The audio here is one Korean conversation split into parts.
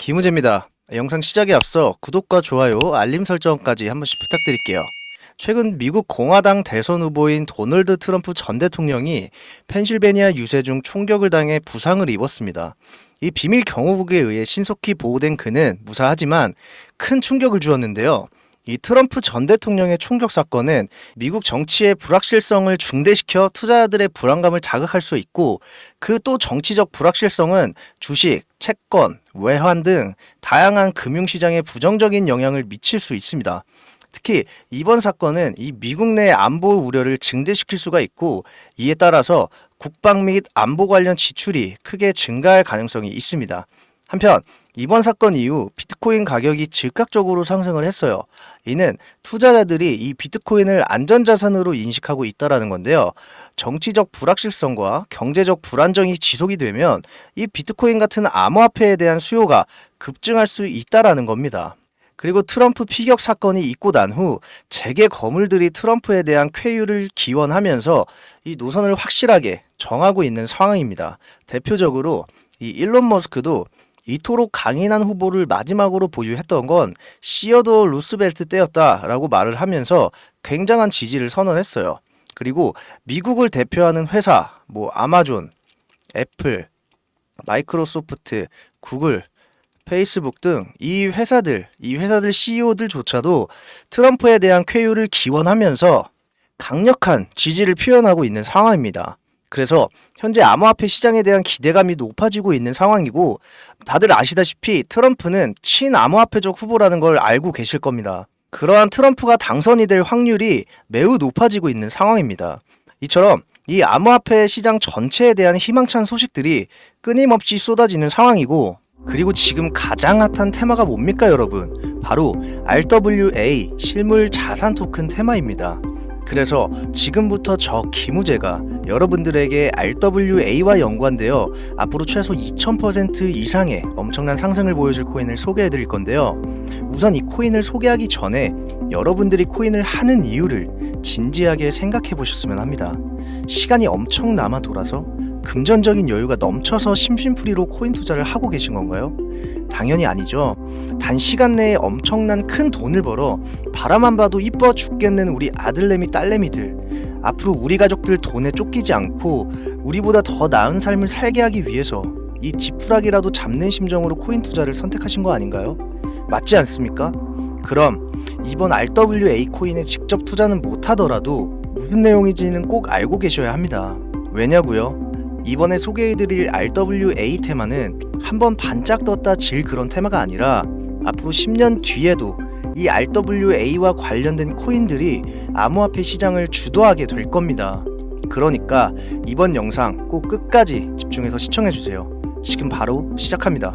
김우재입니다. 영상 시작에 앞서 구독과 좋아요, 알림 설정까지 한 번씩 부탁드릴게요. 최근 미국 공화당 대선 후보인 도널드 트럼프 전 대통령이 펜실베니아 유세 중 총격을 당해 부상을 입었습니다. 이 비밀 경호국에 의해 신속히 보호된 그는 무사하지만 큰 충격을 주었는데요. 이 트럼프 전 대통령의 총격 사건은 미국 정치의 불확실성을 중대시켜 투자자들의 불안감을 자극할 수 있고, 그 또 정치적 불확실성은 주식, 채권, 외환 등 다양한 금융시장에 부정적인 영향을 미칠 수 있습니다. 특히 이번 사건은 이 미국 내 안보 우려를 증대시킬 수가 있고, 이에 따라서 국방 및 안보 관련 지출이 크게 증가할 가능성이 있습니다. 한편 이번 사건 이후 비트코인 가격이 즉각적으로 상승을 했어요. 이는 투자자들이 이 비트코인을 안전자산으로 인식하고 있다는 건데요. 정치적 불확실성과 경제적 불안정이 지속이 되면 이 비트코인 같은 암호화폐에 대한 수요가 급증할 수 있다는 겁니다. 그리고 트럼프 피격 사건이 있고 난 후 재계 거물들이 트럼프에 대한 쾌유를 기원하면서 이 노선을 확실하게 정하고 있는 상황입니다. 대표적으로 이 일론 머스크도 이토록 강인한 후보를 마지막으로 보유했던 건 시어도 루스벨트 때였다라고 말을 하면서 굉장한 지지를 선언했어요. 그리고 미국을 대표하는 회사, 아마존, 애플, 마이크로소프트, 구글, 페이스북 등 이 회사들 CEO들조차도 트럼프에 대한 쾌유를 기원하면서 강력한 지지를 표현하고 있는 상황입니다. 그래서 현재 암호화폐 시장에 대한 기대감이 높아지고 있는 상황이고, 다들 아시다시피 트럼프는 친암호화폐적 후보라는 걸 알고 계실 겁니다. 그러한 트럼프가 당선이 될 확률이 매우 높아지고 있는 상황입니다. 이처럼 이 암호화폐 시장 전체에 대한 희망찬 소식들이 끊임없이 쏟아지는 상황이고, 그리고 지금 가장 핫한 테마가 뭡니까 여러분? 바로 RWA 실물 자산 토큰 테마입니다. 그래서 지금부터 저 김우재가 여러분들에게 RWA와 연관되어 앞으로 최소 2000% 이상의 엄청난 상승을 보여줄 코인을 소개해 드릴 건데요. 우선 이 코인을 소개하기 전에 여러분들이 코인을 하는 이유를 진지하게 생각해 보셨으면 합니다. 시간이 엄청 남아 돌아서 금전적인 여유가 넘쳐서 심심풀이로 코인 투자를 하고 계신 건가요? 당연히 아니죠. 단시간 내에 엄청난 큰 돈을 벌어 바라만 봐도 이뻐 죽겠는 우리 아들내미 딸내미들, 앞으로 우리 가족들 돈에 쫓기지 않고 우리보다 더 나은 삶을 살게 하기 위해서 이 지푸라기라도 잡는 심정으로 코인 투자를 선택하신 거 아닌가요? 맞지 않습니까? 그럼 이번 RWA 코인에 직접 투자는 못하더라도 무슨 내용인지는 꼭 알고 계셔야 합니다. 왜냐고요? 이번에 소개해드릴 RWA 테마는 한번 반짝 떴다 질 그런 테마가 아니라 앞으로 10년 뒤에도 이 RWA와 관련된 코인들이 암호화폐 시장을 주도하게 될 겁니다. 그러니까 이번 영상 꼭 끝까지 집중해서 시청해주세요. 지금 바로 시작합니다.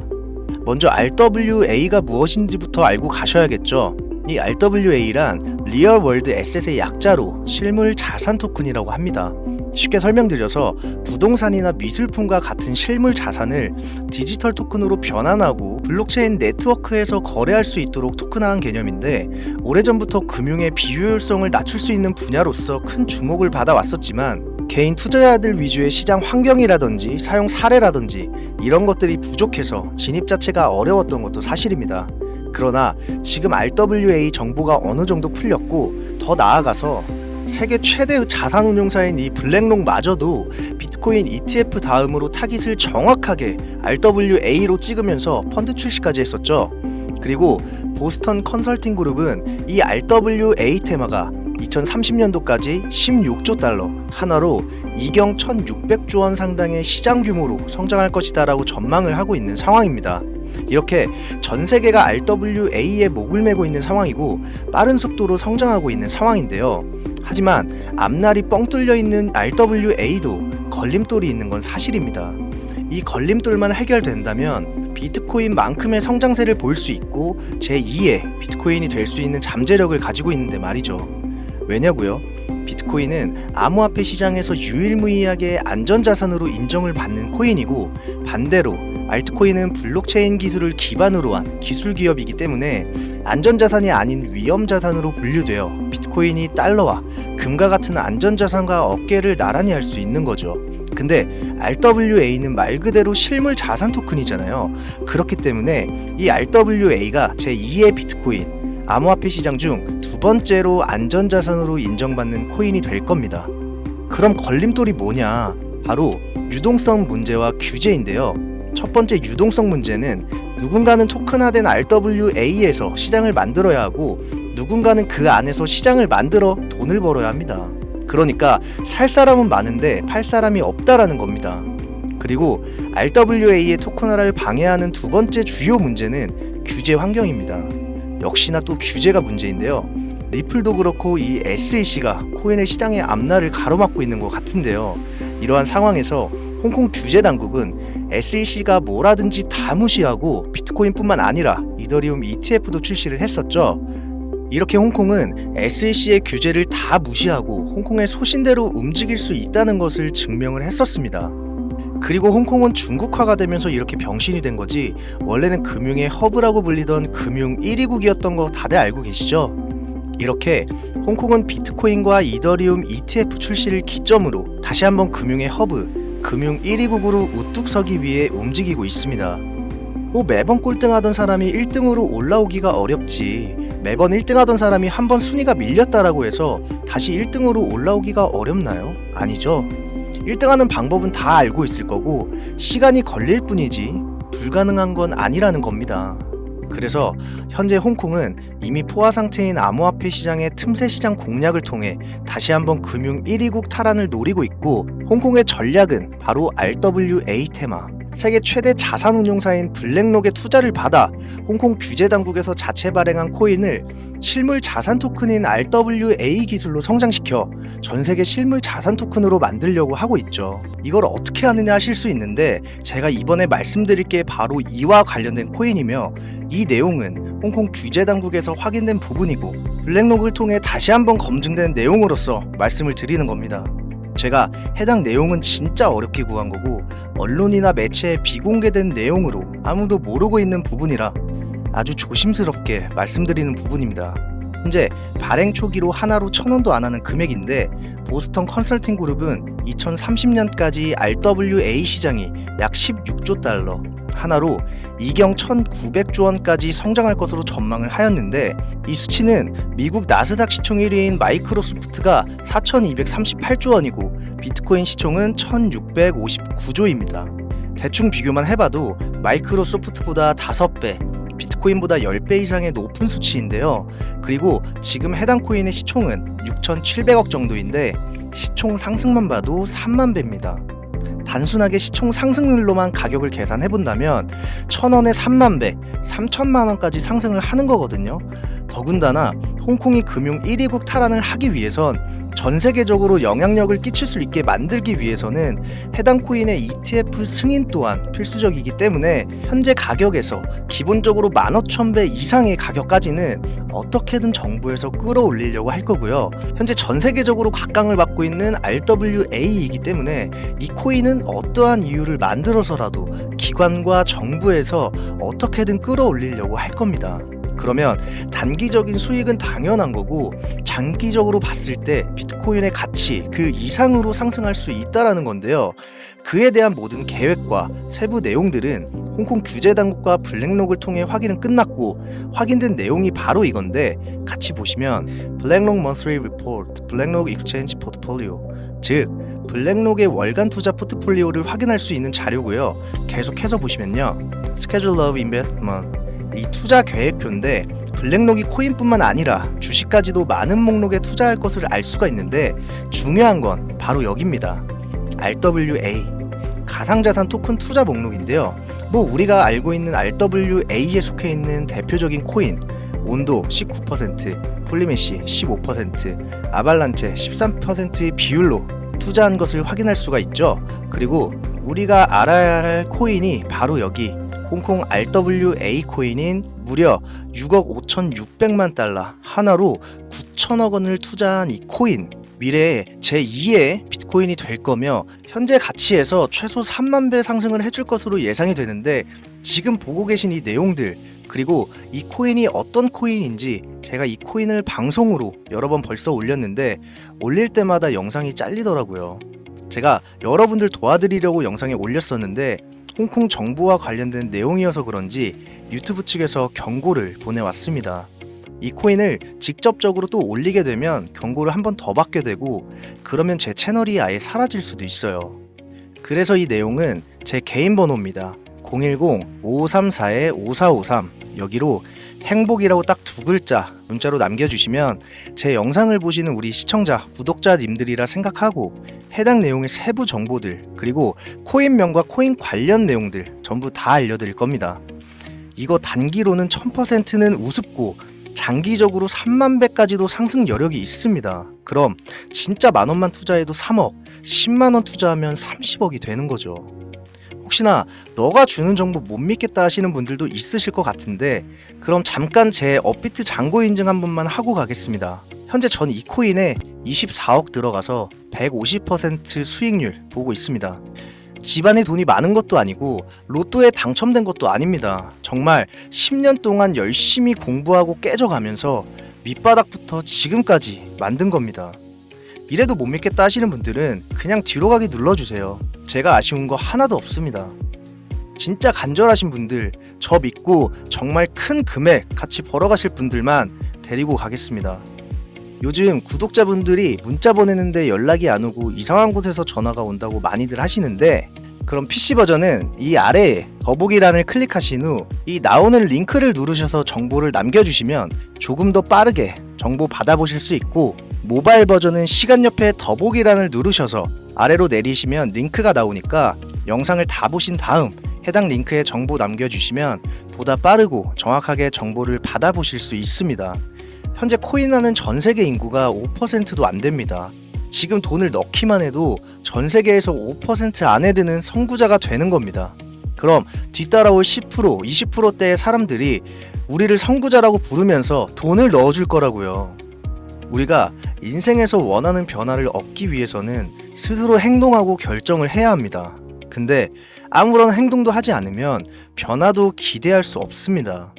먼저 RWA가 무엇인지부터 알고 가셔야겠죠. 이 RWA란 리얼 월드 에셋의 약자로 실물 자산 토큰이라고 합니다. 쉽게 설명드려서 부동산이나 미술품과 같은 실물 자산을 디지털 토큰으로 변환하고 블록체인 네트워크에서 거래할 수 있도록 토큰화한 개념인데, 오래전부터 금융의 비효율성을 낮출 수 있는 분야로서 큰 주목을 받아왔었지만 개인 투자자들 위주의 시장 환경이라든지 사용 사례라든지 이런 것들이 부족해서 진입 자체가 어려웠던 것도 사실입니다. 그러나 지금 RWA 정보가 어느 정도 풀렸고, 더 나아가서 세계 최대 자산운용사인 이 블랙록마저도 비트코인 ETF 다음으로 타깃을 정확하게 RWA로 찍으면서 펀드 출시까지 했었죠. 그리고 보스턴 컨설팅 그룹은 이 RWA 테마가 2030년도까지 16조 달러, 하나로 2경 1600조 원 상당의 시장 규모로 성장할 것이다 라고 전망을 하고 있는 상황입니다. 이렇게 전 세계가 RWA에 목을 메고 있는 상황이고 빠른 속도로 성장하고 있는 상황인데요. 하지만 앞날이 뻥 뚫려 있는 RWA도 걸림돌이 있는 건 사실입니다. 이 걸림돌만 해결된다면 비트코인만큼의 성장세를 보일 수 있고 제2의 비트코인이 될 수 있는 잠재력을 가지고 있는데 말이죠. 왜냐고요? 비트코인은 암호화폐 시장에서 유일무이하게 안전자산으로 인정을 받는 코인이고, 반대로 알트코인은 블록체인 기술을 기반으로 한 기술 기업이기 때문에 안전자산이 아닌 위험자산으로 분류되어 비트코인이 달러와 금과 같은 안전자산과 어깨를 나란히 할 수 있는 거죠. 근데 RWA는 말 그대로 실물 자산 토큰이잖아요. 그렇기 때문에 이 RWA가 제2의 비트코인, 암호화폐 시장 중 두 번째로 안전자산으로 인정받는 코인이 될 겁니다. 그럼 걸림돌이 뭐냐? 바로 유동성 문제와 규제인데요. 첫 번째 유동성 문제는 누군가는 토큰화된 RWA에서 시장을 만들어야 하고 누군가는 그 안에서 시장을 만들어 돈을 벌어야 합니다. 그러니까 살 사람은 많은데 팔 사람이 없다라는 겁니다. 그리고 RWA의 토큰화를 방해하는 두 번째 주요 문제는 규제 환경입니다. 역시나 또 규제가 문제인데요. 리플도 그렇고 이 SEC가 코인의 시장의 앞날을 가로막고 있는 것 같은데요. 이러한 상황에서 홍콩 규제 당국은 SEC가 뭐라든지 다 무시하고 비트코인뿐만 아니라 이더리움 ETF도 출시를 했었죠. 이렇게 홍콩은 SEC의 규제를 다 무시하고 홍콩의 소신대로 움직일 수 있다는 것을 증명을 했었습니다. 그리고 홍콩은 중국화가 되면서 이렇게 병신이 된 거지 원래는 금융의 허브라고 불리던 금융 1위국이었던 거 다들 알고 계시죠? 이렇게 홍콩은 비트코인과 이더리움 ETF 출시를 기점으로 다시 한번 금융의 허브, 금융 1위국으로 우뚝 서기 위해 움직이고 있습니다. 매번 꼴등하던 사람이 1등으로 올라오기가 어렵지 매번 1등하던 사람이 한번 순위가 밀렸다라고 해서 다시 1등으로 올라오기가 어렵나요? 아니죠. 1등하는 방법은 다 알고 있을 거고 시간이 걸릴 뿐이지 불가능한 건 아니라는 겁니다. 그래서 현재 홍콩은 이미 포화 상태인 암호화폐 시장의 틈새 시장 공략을 통해 다시 한번 금융 1위국 탈환을 노리고 있고 홍콩의 전략은 바로 RWA 테마 세계 최대 자산운용사인 블랙록의 투자를 받아 홍콩 규제 당국에서 자체 발행한 코인을 실물 자산 토큰인 RWA 기술로 성장시켜 전 세계 실물 자산 토큰으로 만들려고 하고 있죠. 이걸 어떻게 하느냐 하실 수 있는데 제가 이번에 말씀드릴 게 바로 이와 관련된 코인이며 이 내용은 홍콩 규제 당국에서 확인된 부분이고 블랙록을 통해 다시 한번 검증된 내용으로서 말씀을 드리는 겁니다. 제가 해당 내용은 진짜 어렵게 구한 거고 언론이나 매체에 비공개된 내용으로 아무도 모르고 있는 부분이라 아주 조심스럽게 말씀드리는 부분입니다. 현재 발행 초기로 하나로 1,000원도 안 하는 금액인데 보스턴 컨설팅 그룹은 2030년까지 RWA 시장이 약 16조 달러 하나로 2경 1,900조 원까지 성장할 것으로 전망을 하였는데 이 수치는 미국 나스닥 시총 1위인 마이크로소프트가 4,238조 원이고 비트코인 시총은 1,659조입니다. 대충 비교만 해봐도 마이크로소프트보다 5배, 비트코인보다 10배 이상의 높은 수치인데요. 그리고 지금 해당 코인의 시총은 6,700억 정도인데 시총 상승만 봐도 3만 배입니다. 단순하게 시총 상승률로만 가격을 계산해본다면 1,000원에 3만 배, 3천만 원까지 상승을 하는 거거든요. 더군다나 홍콩이 금융 1위국 탈환을 하기 위해선 전 세계적으로 영향력을 끼칠 수 있게 만들기 위해서는 해당 코인의 ETF 승인 또한 필수적이기 때문에 현재 가격에서 기본적으로 15,000배 이상의 가격까지는 어떻게든 정부에서 끌어올리려고 할 거고요. 현재 전 세계적으로 각광을 받고 있는 RWA이기 때문에 이 코인은 어떠한 이유를 만들어서라도 기관과 정부에서 어떻게든 끌어올리려고 할 겁니다. 그러면 단기적인 수익은 당연한 거고 장기적으로 봤을 때 비트코인의 가치 그 이상으로 상승할 수 있다라는 건데요. 그에 대한 모든 계획과 세부 내용들은 홍콩 규제 당국과 블랙록을 통해 확인은 끝났고 확인된 내용이 바로 이건데 같이 보시면 블랙록 Monthly Report, 블랙록 Exchange Portfolio 즉 블랙록의 월간 투자 포트폴리오를 확인할 수 있는 자료고요. 계속해서 보시면요. Schedule of Investment 이 투자 계획표인데 블랙록이 코인뿐만 아니라 주식까지도 많은 목록에 투자할 것을 알 수가 있는데 중요한 건 바로 여기입니다. RWA 가상자산 토큰 투자 목록인데요. 우리가 알고 있는 RWA에 속해 있는 대표적인 코인 온도 19%, 폴리메시 15%, 아발란체 13%의 비율로 투자한 것을 확인할 수가 있죠. 그리고 우리가 알아야 할 코인이 바로 여기 홍콩 RWA 코인인 무려 6억 5,600만 달러 하나로 9천억 원을 투자한 이 코인 미래에 제2의 비트코인이 될 거며 현재 가치에서 최소 3만 배 상승을 해줄 것으로 예상이 되는데, 지금 보고 계신 이 내용들, 그리고 이 코인이 어떤 코인인지 제가 이 코인을 방송으로 여러 번 벌써 올렸는데 올릴 때마다 영상이 잘리더라고요. 제가 여러분들 도와드리려고 영상에 올렸었는데 홍콩 정부와 관련된 내용이어서 그런지 유튜브 측에서 경고를 보내왔습니다. 이 코인을 직접적으로 또 올리게 되면 경고를 한 번 더 받게 되고, 그러면 제 채널이 아예 사라질 수도 있어요. 그래서 이 내용은 제 개인 번호입니다. 010-5534-5453 여기로 행복이라고 딱 두 글자 문자로 남겨주시면 제 영상을 보시는 우리 시청자, 구독자님들이라 생각하고 해당 내용의 세부 정보들, 그리고 코인명과 코인 관련 내용들 전부 다 알려드릴 겁니다. 이거 단기로는 1000%는 우습고 장기적으로 3만 배까지도 상승 여력이 있습니다. 그럼 진짜 만원만 투자해도 3억, 10만원 투자하면 30억이 되는 거죠. 혹시나 너가 주는 정보 못 믿겠다 하시는 분들도 있으실 것 같은데, 그럼 잠깐 제 업비트 잔고 인증 한 번만 하고 가겠습니다. 현재 전 이 코인에 24억 들어가서 150% 수익률 보고 있습니다. 집안에 돈이 많은 것도 아니고 로또에 당첨된 것도 아닙니다. 정말 10년 동안 열심히 공부하고 깨져가면서 밑바닥부터 지금까지 만든 겁니다. 이래도 못 믿겠다 하시는 분들은 그냥 뒤로 가기 눌러주세요. 제가 아쉬운 거 하나도 없습니다. 진짜 간절하신 분들, 저 믿고 정말 큰 금액 같이 벌어가실 분들만 데리고 가겠습니다. 요즘 구독자분들이 문자 보내는데 연락이 안 오고 이상한 곳에서 전화가 온다고 많이들 하시는데, 그럼 PC 버전은 이 아래에 더보기란을 클릭하신 후 이 나오는 링크를 누르셔서 정보를 남겨주시면 조금 더 빠르게 정보 받아보실 수 있고, 모바일 버전은 시간 옆에 더보기란을 누르셔서 아래로 내리시면 링크가 나오니까 영상을 다 보신 다음 해당 링크에 정보 남겨주시면 보다 빠르고 정확하게 정보를 받아보실 수 있습니다. 현재 코인하는 전 세계 인구가 5%도 안 됩니다. 지금 돈을 넣기만 해도 전 세계에서 5% 안에 드는 선구자가 되는 겁니다. 그럼 뒤따라올 10%, 20%대의 사람들이 우리를 선구자라고 부르면서 돈을 넣어줄 거라고요. 우리가 인생에서 원하는 변화를 얻기 위해서는 스스로 행동하고 결정을 해야 합니다. 근데 아무런 행동도 하지 않으면 변화도 기대할 수 없습니다.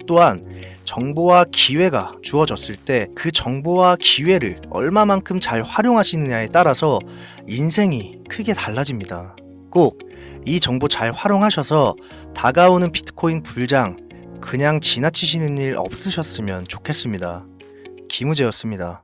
또한 정보와 기회가 주어졌을 때 그 정보와 기회를 얼마만큼 잘 활용하시느냐에 따라서 인생이 크게 달라집니다. 꼭 이 정보 잘 활용하셔서 다가오는 비트코인 불장 그냥 지나치시는 일 없으셨으면 좋겠습니다. 김우재였습니다.